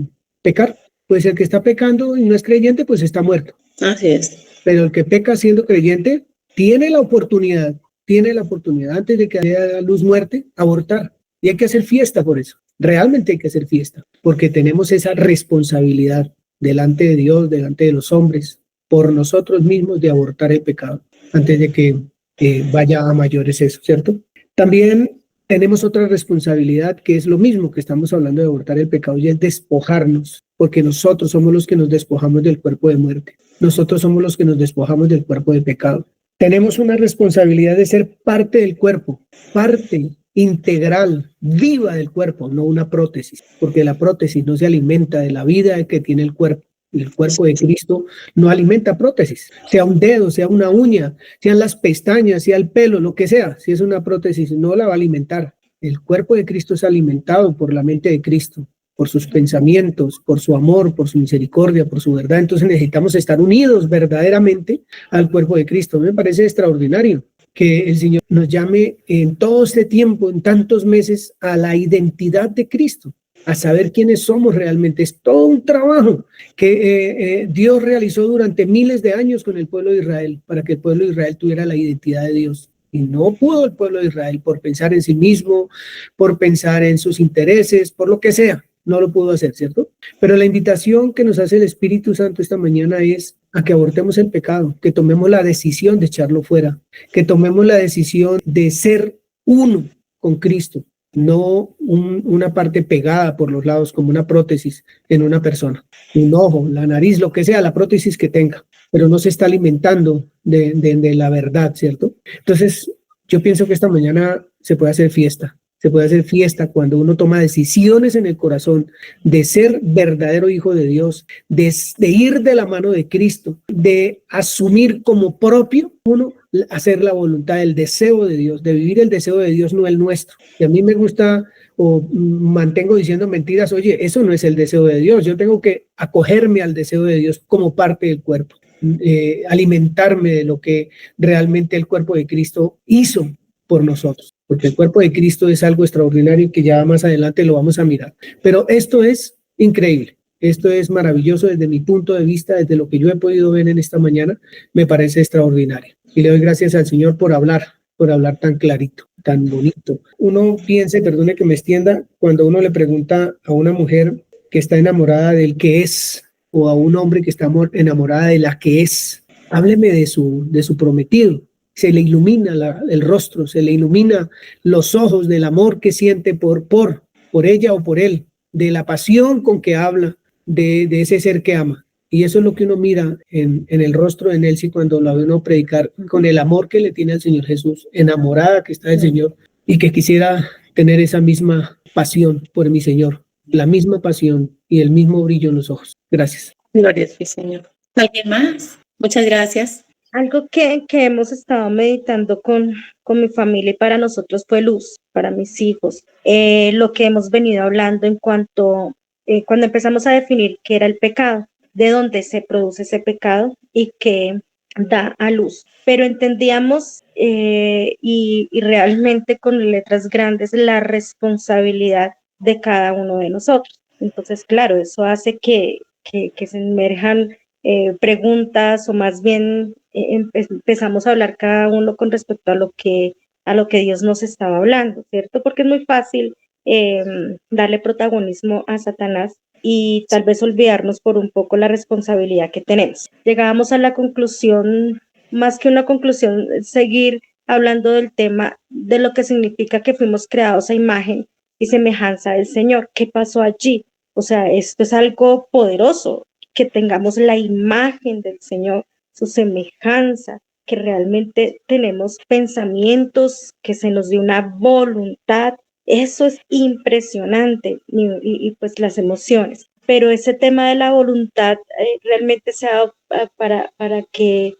pecar. Pues el que está pecando y no es creyente, pues está muerto. Así es. Pero el que peca siendo creyente tiene la oportunidad tiene la oportunidad antes de que haya luz muerte, abortar. Y hay que hacer fiesta por eso. Realmente hay que hacer fiesta, porque tenemos esa responsabilidad delante de Dios, delante de los hombres, por nosotros mismos de abortar el pecado antes de que vaya a mayores eso, ¿cierto? También tenemos otra responsabilidad que es lo mismo que estamos hablando de abortar el pecado y es despojarnos, porque nosotros somos los que nos despojamos del cuerpo de muerte. Nosotros somos los que nos despojamos del cuerpo de pecado. Tenemos una responsabilidad de ser parte del cuerpo, parte integral, viva del cuerpo, no una prótesis, porque la prótesis no se alimenta de la vida que tiene el cuerpo. El cuerpo de Cristo no alimenta prótesis, sea un dedo, sea una uña, sean las pestañas, sea el pelo, lo que sea. Si es una prótesis, no la va a alimentar. El cuerpo de Cristo es alimentado por la mente de Cristo, por sus pensamientos, por su amor, por su misericordia, por su verdad. Entonces necesitamos estar unidos verdaderamente al cuerpo de Cristo. Me parece extraordinario que el Señor nos llame en todo este tiempo, en tantos meses, a la identidad de Cristo, a saber quiénes somos realmente. Es todo un trabajo que Dios realizó durante miles de años con el pueblo de Israel, para que el pueblo de Israel tuviera la identidad de Dios. Y no pudo el pueblo de Israel por pensar en sí mismo, por pensar en sus intereses, por lo que sea. No lo pudo hacer, ¿cierto? Pero la invitación que nos hace el Espíritu Santo esta mañana es a que abortemos el pecado, que tomemos la decisión de echarlo fuera, que tomemos la decisión de ser uno con Cristo, no una parte pegada por los lados como una prótesis en una persona, un ojo, la nariz, lo que sea, la prótesis que tenga, pero no se está alimentando de la verdad, ¿cierto? Entonces, yo pienso que esta mañana se puede hacer fiesta. Se puede hacer fiesta cuando uno toma decisiones en el corazón de ser verdadero hijo de Dios, de ir de la mano de Cristo, de asumir como propio uno hacer la voluntad, el deseo de Dios, de vivir el deseo de Dios, no el nuestro. Y a mí me gusta o mantengo diciendo mentiras, oye, eso no es el deseo de Dios, yo tengo que acogerme al deseo de Dios como parte del cuerpo, alimentarme de lo que realmente el cuerpo de Cristo hizo por nosotros, porque el cuerpo de Cristo es algo extraordinario que ya más adelante lo vamos a mirar. Pero esto es increíble, esto es maravilloso desde mi punto de vista, desde lo que yo he podido ver en esta mañana, me parece extraordinario. Y le doy gracias al Señor por hablar tan clarito, tan bonito. Uno piensa, perdone que me extienda, cuando uno le pregunta a una mujer que está enamorada del que es, o a un hombre que está enamorada de la que es, hábleme de su prometido. Se le ilumina el rostro, se le ilumina los ojos del amor que siente por ella o por él, de la pasión con que habla, de ese ser que ama. Y eso es lo que uno mira en el rostro de Nelcy cuando la ve uno predicar, con el amor que le tiene al Señor Jesús, enamorada que está del Señor y que quisiera tener esa misma pasión por mi Señor, la misma pasión y el mismo brillo en los ojos. Gracias. Gloria a ti, Señor. ¿Alguien más? Muchas gracias. Algo que hemos estado meditando con mi familia y para nosotros fue luz, para mis hijos. Lo que hemos venido hablando en cuanto, cuando empezamos a definir qué era el pecado, de dónde se produce ese pecado y qué da a luz. Pero entendíamos y realmente con letras grandes la responsabilidad de cada uno de nosotros. Entonces, claro, eso hace que se emerjan preguntas o más bien empezamos a hablar cada uno con respecto a lo que Dios nos estaba hablando, ¿cierto? Porque es muy fácil darle protagonismo a Satanás y tal vez olvidarnos por un poco la responsabilidad que tenemos. Llegábamos a la conclusión, más que una conclusión, seguir hablando del tema de lo que significa que fuimos creados a imagen y semejanza del Señor. ¿Qué pasó allí? O sea, esto es algo poderoso, que tengamos la imagen del Señor, su semejanza, que realmente tenemos pensamientos, que se nos dio una voluntad. Eso es impresionante y pues las emociones. Pero ese tema de la voluntad realmente se ha dado para que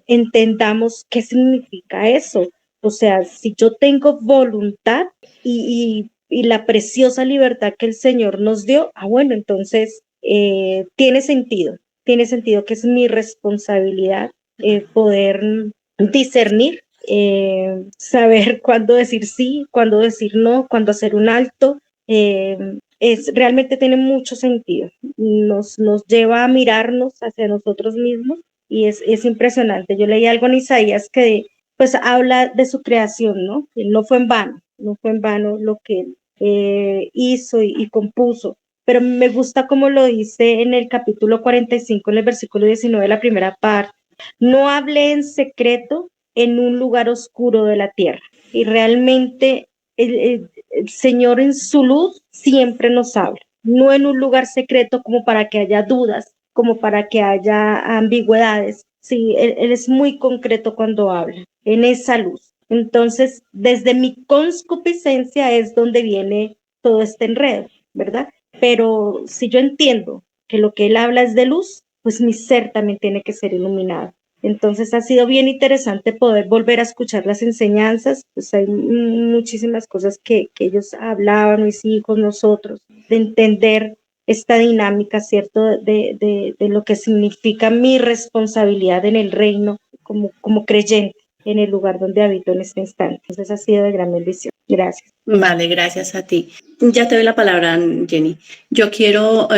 entendamos qué significa eso. O sea, si yo tengo voluntad y la preciosa libertad que el Señor nos dio, bueno, entonces tiene sentido que es mi responsabilidad poder discernir, saber cuándo decir sí, cuándo decir no, cuándo hacer un alto. Realmente tiene mucho sentido, nos lleva a mirarnos hacia nosotros mismos y es impresionante. Yo leí algo en Isaías que pues habla de su creación, ¿no? Que no fue en vano, no fue en vano lo que él hizo y compuso. Pero me gusta como lo dice en el capítulo 45, en el versículo 19, la primera parte. No hablé en secreto en un lugar oscuro de la tierra. Y realmente el Señor en su luz siempre nos habla, no en un lugar secreto como para que haya dudas, como para que haya ambigüedades. Sí, él es muy concreto cuando habla, en esa luz. Entonces, desde mi conscupiscencia es donde viene todo este enredo, ¿verdad? Pero si yo entiendo que lo que él habla es de luz, pues mi ser también tiene que ser iluminado. Entonces ha sido bien interesante poder volver a escuchar las enseñanzas, pues hay muchísimas cosas que ellos hablaban, mis hijos, nosotros, de entender esta dinámica, ¿cierto? De lo que significa mi responsabilidad en el reino como creyente en el lugar donde habito en este instante. Entonces ha sido de gran bendición. Gracias. Vale, gracias a ti. Ya te doy la palabra, Jenny. Yo quiero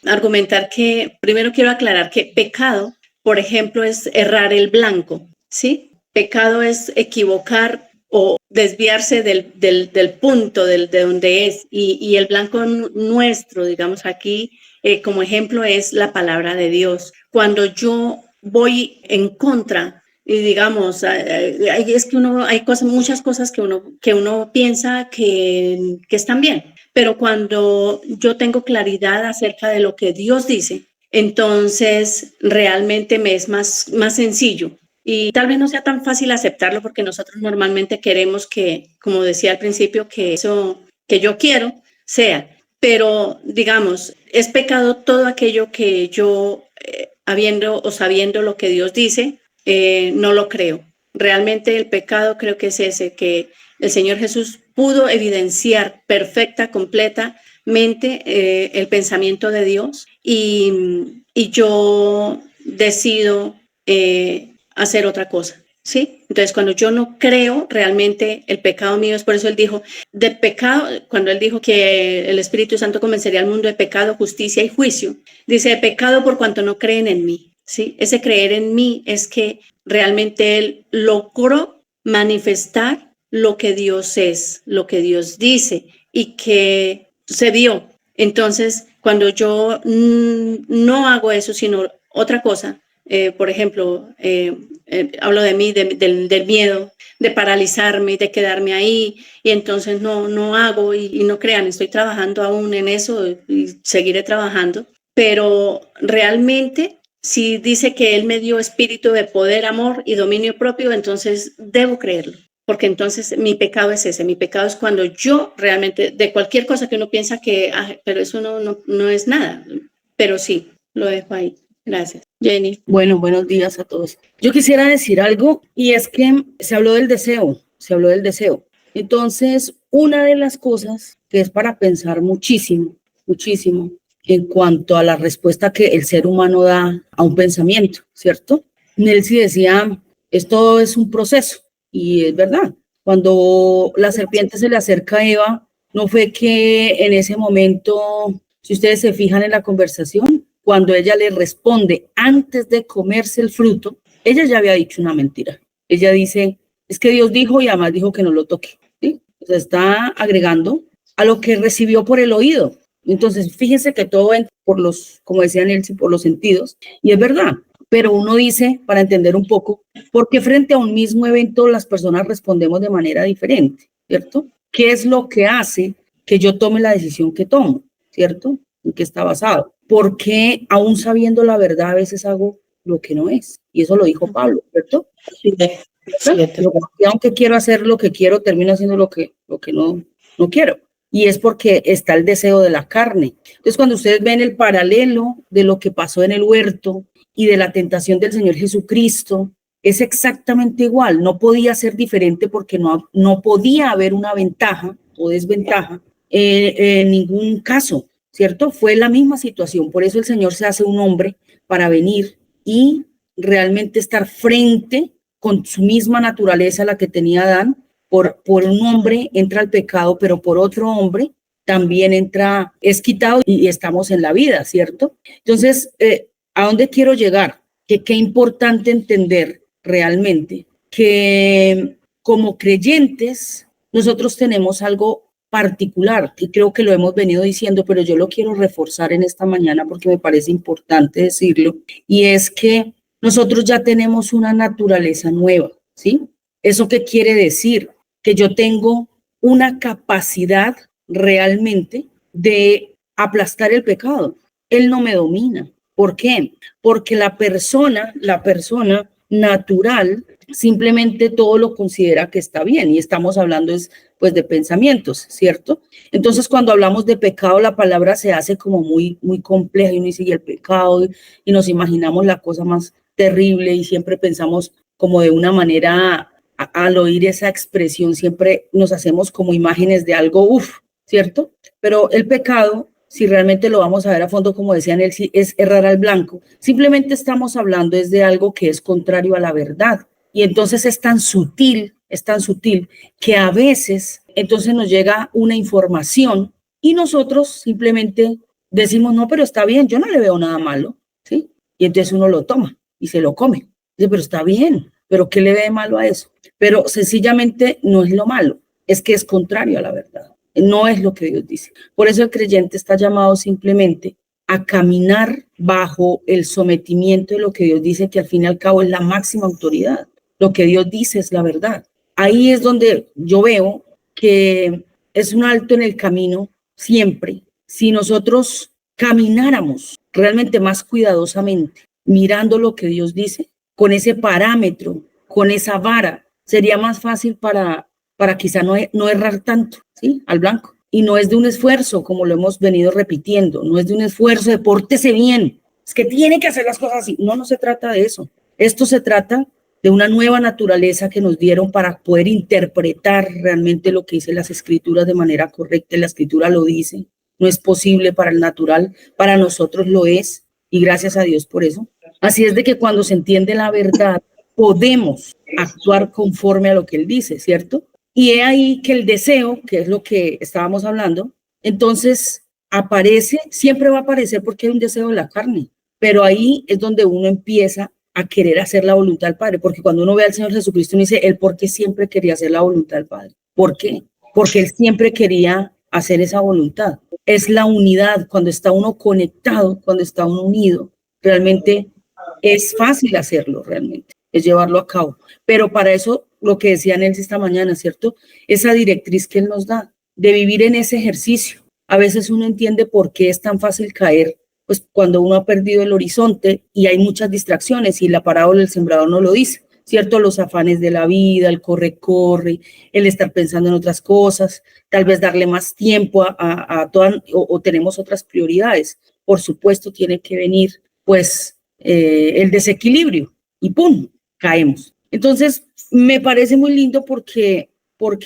argumentar que, primero quiero aclarar que pecado, por ejemplo, es errar el blanco, ¿sí? Pecado es equivocar o desviarse del punto de donde es. Y el blanco nuestro, digamos aquí, como ejemplo, es la palabra de Dios. Cuando yo voy en contra, y digamos, es que hay cosas, muchas cosas que uno piensa que están bien, pero cuando yo tengo claridad acerca de lo que Dios dice, entonces realmente me es más sencillo. Y tal vez no sea tan fácil aceptarlo porque nosotros normalmente queremos que, como decía al principio, que eso que yo quiero sea. Pero, digamos, es pecado todo aquello que yo, habiendo o sabiendo lo que Dios dice, no lo creo. Realmente el pecado creo que es ese, que el Señor Jesús pudo evidenciar perfecta, completamente el pensamiento de Dios y yo decido hacer otra cosa, ¿sí? Entonces, cuando yo no creo realmente el pecado mío, es por eso él dijo, de pecado, cuando él dijo que el Espíritu Santo convencería al mundo de pecado, justicia y juicio, dice, de pecado por cuanto no creen en mí. ¿Sí? Ese creer en mí es que realmente él logró manifestar lo que Dios es, lo que Dios dice y que se dio. Entonces, cuando yo no hago eso, sino otra cosa, por ejemplo, hablo de mí, del miedo, de paralizarme, de quedarme ahí, y entonces no hago, y no crean, estoy trabajando aún en eso y seguiré trabajando, pero realmente si dice que Él me dio espíritu de poder, amor y dominio propio, entonces debo creerlo, porque entonces mi pecado es ese. Mi pecado es cuando yo realmente, de cualquier cosa que uno piensa que, pero eso no es nada, pero sí, lo dejo ahí. Gracias. Jenny. Bueno, buenos días a todos. Yo quisiera decir algo y es que se habló del deseo. Entonces, una de las cosas que es para pensar muchísimo en cuanto a la respuesta que el ser humano da a un pensamiento, ¿cierto? Nelcy decía, esto es un proceso, y es verdad. Cuando la serpiente se le acerca a Eva, no fue que en ese momento, si ustedes se fijan en la conversación, cuando ella le responde antes de comerse el fruto, ella ya había dicho una mentira. Ella dice, es que Dios dijo y además dijo que no lo toque, ¿sí? O sea, está agregando a lo que recibió por el oído. Entonces, fíjense que todo entra por los, como decía Nelson, por los sentidos, y es verdad, pero uno dice, para entender un poco, ¿por qué frente a un mismo evento las personas respondemos de manera diferente, ¿cierto? ¿Qué es lo que hace que yo tome la decisión que tomo, ¿cierto? ¿En qué está basado? ¿Por qué, aún sabiendo la verdad, a veces hago lo que no es? Y eso lo dijo Pablo, ¿cierto? Sí, Y aunque quiero hacer lo que quiero, termino haciendo lo que no quiero. Y es porque está el deseo de la carne. Entonces, cuando ustedes ven el paralelo de lo que pasó en el huerto y de la tentación del Señor Jesucristo, es exactamente igual. No podía ser diferente porque no podía haber una ventaja o desventaja en ningún caso, ¿cierto? Fue la misma situación. Por eso el Señor se hace un hombre para venir y realmente estar frente con su misma naturaleza, la que tenía Adán. Por un hombre entra el pecado, pero por otro hombre también es quitado y estamos en la vida, ¿cierto? Entonces, ¿a dónde quiero llegar? Que qué importante entender realmente que como creyentes nosotros tenemos algo particular, y creo que lo hemos venido diciendo, pero yo lo quiero reforzar en esta mañana porque me parece importante decirlo, y es que nosotros ya tenemos una naturaleza nueva, ¿sí? ¿Eso qué quiere decir? Que yo tengo una capacidad realmente de aplastar el pecado. Él no me domina. ¿Por qué? Porque la persona natural simplemente todo lo considera que está bien, y estamos hablando pues de pensamientos, ¿cierto? Entonces cuando hablamos de pecado la palabra se hace como muy compleja, y uno dice, y el pecado, y nos imaginamos la cosa más terrible, y siempre pensamos como de una manera, al oír esa expresión siempre nos hacemos como imágenes de algo, ¿cierto? Pero el pecado, si realmente lo vamos a ver a fondo, como decía Nelcy, es errar al blanco. Simplemente estamos hablando es de algo que es contrario a la verdad. Y entonces es tan sutil que a veces entonces nos llega una información y nosotros simplemente decimos, no, pero está bien, yo no le veo nada malo, ¿sí? Y entonces uno lo toma y se lo come. Dice, pero está bien, pero ¿qué le ve de malo a eso? Pero sencillamente no es lo malo, es que es contrario a la verdad. No es lo que Dios dice. Por eso el creyente está llamado simplemente a caminar bajo el sometimiento de lo que Dios dice, que al fin y al cabo es la máxima autoridad. Lo que Dios dice es la verdad. Ahí es donde yo veo que es un alto en el camino siempre. Si nosotros camináramos realmente más cuidadosamente, mirando lo que Dios dice, con ese parámetro, con esa vara, sería más fácil para quizá no errar tanto, ¿sí? Al blanco. Y no es de un esfuerzo, como lo hemos venido repitiendo, no es de un esfuerzo de pórtese bien, es que tiene que hacer las cosas así. No se trata de eso. Esto se trata de una nueva naturaleza que nos dieron para poder interpretar realmente lo que dice las escrituras de manera correcta. La escritura lo dice, no es posible para el natural, para nosotros lo es, y gracias a Dios por eso. Así es de que cuando se entiende la verdad, podemos actuar conforme a lo que Él dice, ¿cierto? Y he ahí que el deseo, que es lo que estábamos hablando, entonces aparece, siempre va a aparecer porque hay un deseo de la carne, pero ahí es donde uno empieza a querer hacer la voluntad del Padre, porque cuando uno ve al Señor Jesucristo, uno dice, Él porque siempre quería hacer la voluntad del Padre. ¿Por qué? Porque Él siempre quería hacer esa voluntad. Es la unidad, cuando está uno conectado, cuando está uno unido, realmente es fácil hacerlo, realmente, es llevarlo a cabo. Pero para eso, lo que decía Nelson esta mañana, ¿cierto? Esa directriz que Él nos da, de vivir en ese ejercicio. A veces uno entiende por qué es tan fácil caer, pues cuando uno ha perdido el horizonte y hay muchas distracciones, y la parábola del sembrador no lo dice, ¿cierto? Los afanes de la vida, el corre, el estar pensando en otras cosas, tal vez darle más tiempo a todas, o tenemos otras prioridades. Por supuesto, tiene que venir, pues, el desequilibrio y ¡pum!, caemos. Entonces, me parece muy lindo porque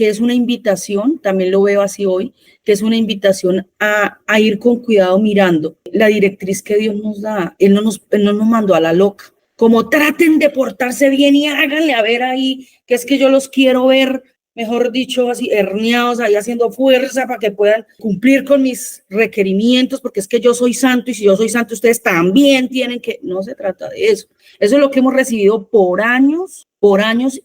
es una invitación, también lo veo así hoy, que es una invitación a ir con cuidado mirando la directriz que Dios nos da. Él no nos mandó a la loca, como traten de portarse bien y háganle a ver ahí, que es que yo los quiero ver, mejor dicho, así herniados ahí haciendo fuerza para que puedan cumplir con mis requerimientos, porque es que yo soy santo, y si yo soy santo, ustedes también tienen que. No se trata de eso. Eso es lo que hemos recibido por años,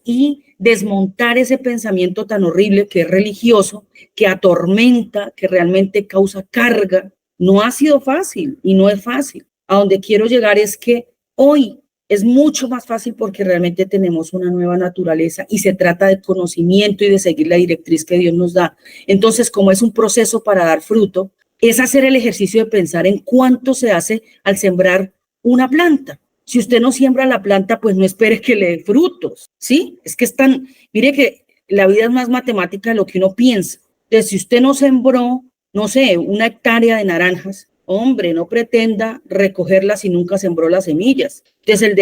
y desmontar ese pensamiento tan horrible que es religioso, que atormenta, que realmente causa carga. No ha sido fácil y no es fácil. A donde quiero llegar es que hoy es mucho más fácil porque realmente tenemos una nueva naturaleza y se trata de conocimiento y de seguir la directriz que Dios nos da. Entonces, como es un proceso para dar fruto, es hacer el ejercicio de pensar en cuánto se hace al sembrar una planta. Si usted no siembra la planta, pues no espere que le dé frutos, ¿sí? Es que mire que la vida es más matemática de lo que uno piensa. Entonces, si usted no sembró, no sé, 1 hectárea de naranjas, hombre, no pretenda recogerlas si nunca sembró las semillas. Entonces, el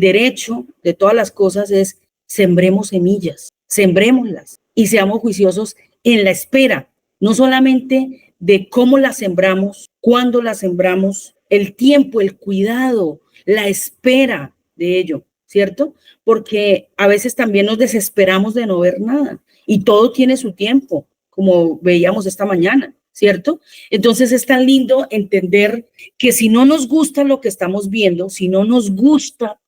derecho de todas las cosas es sembremos semillas, sembrémoslas y seamos juiciosos en la espera, no solamente de cómo las sembramos, cuándo las sembramos, el tiempo, el cuidado, la espera de ello, ¿cierto? Porque a veces también nos desesperamos de no ver nada y todo tiene su tiempo, como veíamos esta mañana, ¿cierto? Entonces es tan lindo entender que si no nos gusta lo que estamos viendo, si no nos gusta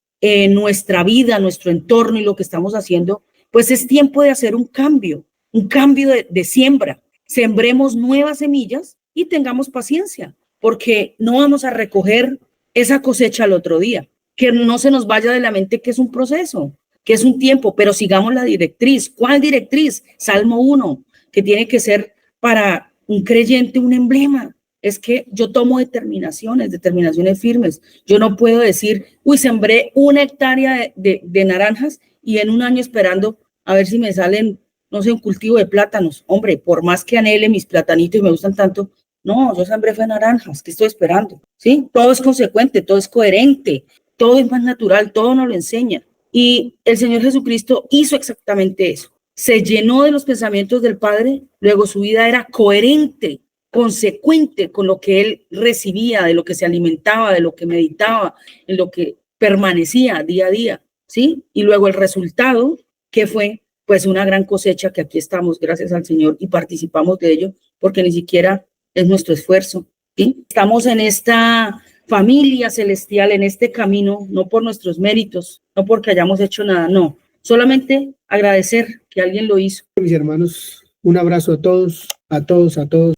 nuestra vida, nuestro entorno y lo que estamos haciendo, pues es tiempo de hacer un cambio de siembra. Sembremos nuevas semillas y tengamos paciencia, porque no vamos a recoger esa cosecha al otro día. Que no se nos vaya de la mente que es un proceso, que es un tiempo, pero sigamos la directriz. ¿Cuál directriz? Salmo 1, que tiene que ser para un creyente un emblema. Es que yo tomo determinaciones firmes. Yo no puedo decir, uy, sembré 1 hectárea de naranjas y en un año esperando a ver si me salen, no sé, un cultivo de plátanos. Hombre, por más que anhele mis platanitos y me gustan tanto, no, yo sembré fue naranjas, ¿qué estoy esperando? ¿Sí? Todo es consecuente, todo es coherente, todo es más natural, todo nos lo enseña. Y el Señor Jesucristo hizo exactamente eso. Se llenó de los pensamientos del Padre, luego su vida era coherente, consecuente con lo que él recibía, de lo que se alimentaba, de lo que meditaba, en lo que permanecía día a día, ¿sí? Y luego el resultado, que fue pues una gran cosecha, que aquí estamos, gracias al Señor, y participamos de ello, porque ni siquiera es nuestro esfuerzo, ¿sí? Estamos en esta familia celestial, en este camino, no por nuestros méritos, no porque hayamos hecho nada, no, solamente agradecer que alguien lo hizo. Mis hermanos, un abrazo a todos, a todos, a todos.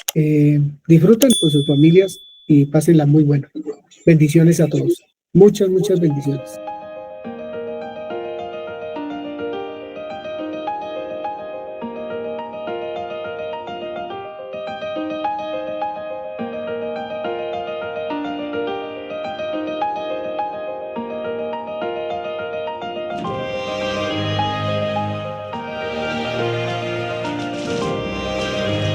Disfruten con sus familias y pásenla muy buena. Bendiciones a todos. Muchas, muchas bendiciones.